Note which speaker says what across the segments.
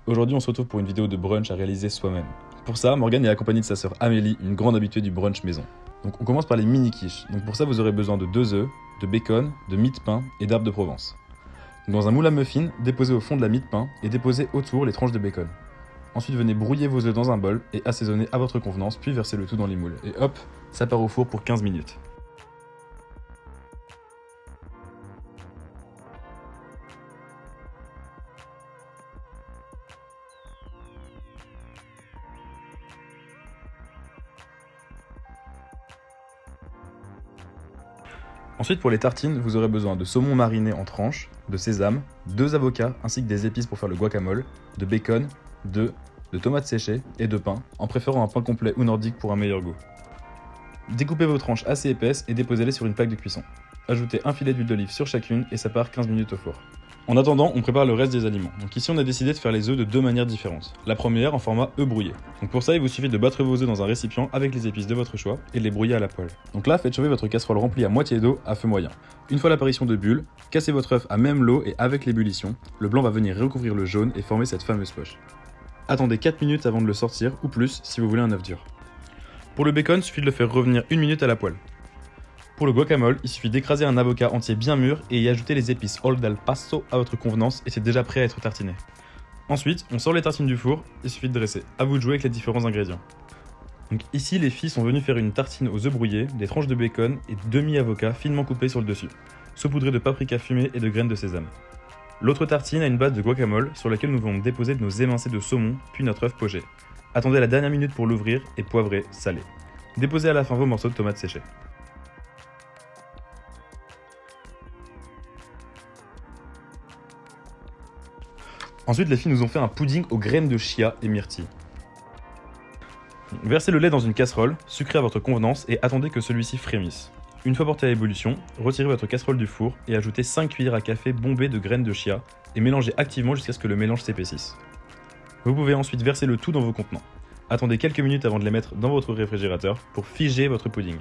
Speaker 1: Aujourd'hui, on se retrouve pour une vidéo de brunch à réaliser soi-même. Pour ça, Morgane est accompagnée de sa sœur Amélie, une grande habituée du brunch maison. Donc on commence par les mini quiches. Donc pour ça, vous aurez besoin de 2 œufs, de bacon, de mie de pain et d'herbes de Provence. Dans un moule à muffins, déposez au fond de la mie de pain et déposez autour les tranches de bacon. Ensuite, venez brouiller vos œufs dans un bol et assaisonner à votre convenance, puis versez le tout dans les moules. Et hop, ça part au four pour 15 minutes. Ensuite, pour les tartines, vous aurez besoin de saumon mariné en tranches, de sésame, 2 avocats ainsi que des épices pour faire le guacamole, de bacon, de tomates séchées et de pain, en préférant un pain complet ou nordique pour un meilleur goût. Découpez vos tranches assez épaisses et déposez-les sur une plaque de cuisson. Ajoutez un filet d'huile d'olive sur chacune et ça part 15 minutes au four. En attendant, on prépare le reste des aliments. Donc ici, on a décidé de faire les œufs de 2 manières différentes. La première en format œufs brouillés. Donc pour ça, il vous suffit de battre vos œufs dans un récipient avec les épices de votre choix et de les brouiller à la poêle. Donc là, faites chauffer votre casserole remplie à moitié d'eau à feu moyen. Une fois l'apparition de bulles, cassez votre œuf à même l'eau et avec l'ébullition, le blanc va venir recouvrir le jaune et former cette fameuse poche. Attendez 4 minutes avant de le sortir ou plus si vous voulez un œuf dur. Pour le bacon, il suffit de le faire revenir 1 minute à la poêle. Pour le guacamole, il suffit d'écraser un avocat entier bien mûr et y ajouter les épices Old El Paso à votre convenance et c'est déjà prêt à être tartiné. Ensuite, on sort les tartines du four, il suffit de dresser. À vous de jouer avec les différents ingrédients. Donc ici, les filles sont venues faire une tartine aux œufs brouillés, des tranches de bacon et demi-avocat finement coupés sur le dessus, saupoudrés de paprika fumé et de graines de sésame. L'autre tartine a une base de guacamole sur laquelle nous allons déposer nos émincés de saumon, puis notre œuf poché. Attendez la dernière minute pour l'ouvrir et poivrez, salé. Déposez à la fin vos morceaux de tomates séchées. Ensuite, les filles nous ont fait un pudding aux graines de chia et myrtille. Versez le lait dans une casserole, sucrez à votre convenance et attendez que celui-ci frémisse. Une fois porté à ébullition, retirez votre casserole du four et ajoutez 5 cuillères à café bombées de graines de chia et mélangez activement jusqu'à ce que le mélange s'épaississe. Vous pouvez ensuite verser le tout dans vos contenants. Attendez quelques minutes avant de les mettre dans votre réfrigérateur pour figer votre pudding.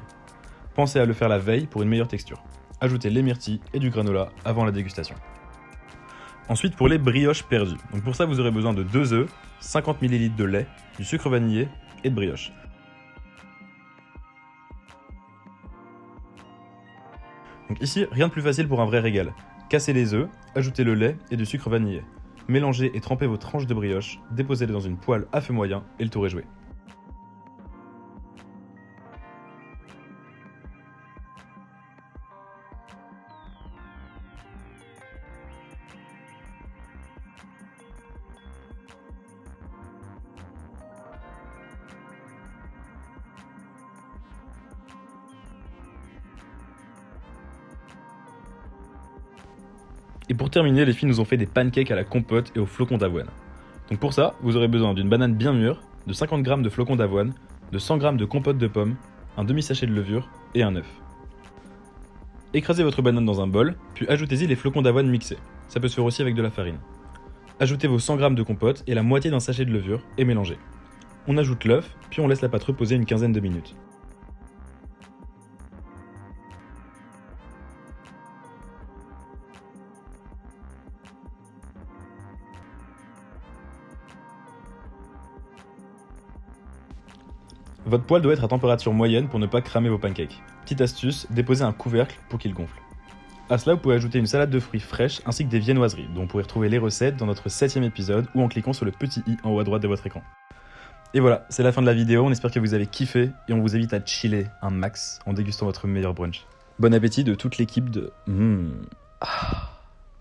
Speaker 1: Pensez à le faire la veille pour une meilleure texture. Ajoutez les myrtilles et du granola avant la dégustation. Ensuite, pour les brioches perdues. Donc pour ça, vous aurez besoin de 2 œufs, 50 ml de lait, du sucre vanillé et de brioche. Donc ici, rien de plus facile pour un vrai régal. Cassez les œufs, ajoutez le lait et du sucre vanillé. Mélangez et trempez vos tranches de brioche, déposez-les dans une poêle à feu moyen et le tour est joué. Et pour terminer, les filles nous ont fait des pancakes à la compote et aux flocons d'avoine. Donc pour ça, vous aurez besoin d'une banane bien mûre, de 50 g de flocons d'avoine, de 100 g de compote de pommes, un demi-sachet de levure et un œuf. Écrasez votre banane dans un bol, puis ajoutez-y les flocons d'avoine mixés. Ça peut se faire aussi avec de la farine. Ajoutez vos 100 g de compote et la moitié d'un sachet de levure et mélangez. On ajoute l'œuf, puis on laisse la pâte reposer une quinzaine de minutes. Votre poêle doit être à température moyenne pour ne pas cramer vos pancakes. Petite astuce, déposez un couvercle pour qu'il gonfle. À cela, vous pouvez ajouter une salade de fruits fraîches ainsi que des viennoiseries, dont vous pourrez retrouver les recettes dans notre 7e épisode ou en cliquant sur le petit i en haut à droite de votre écran. Et voilà, c'est la fin de la vidéo, on espère que vous avez kiffé et on vous invite à chiller un max en dégustant votre meilleur brunch. Bon appétit de toute l'équipe de...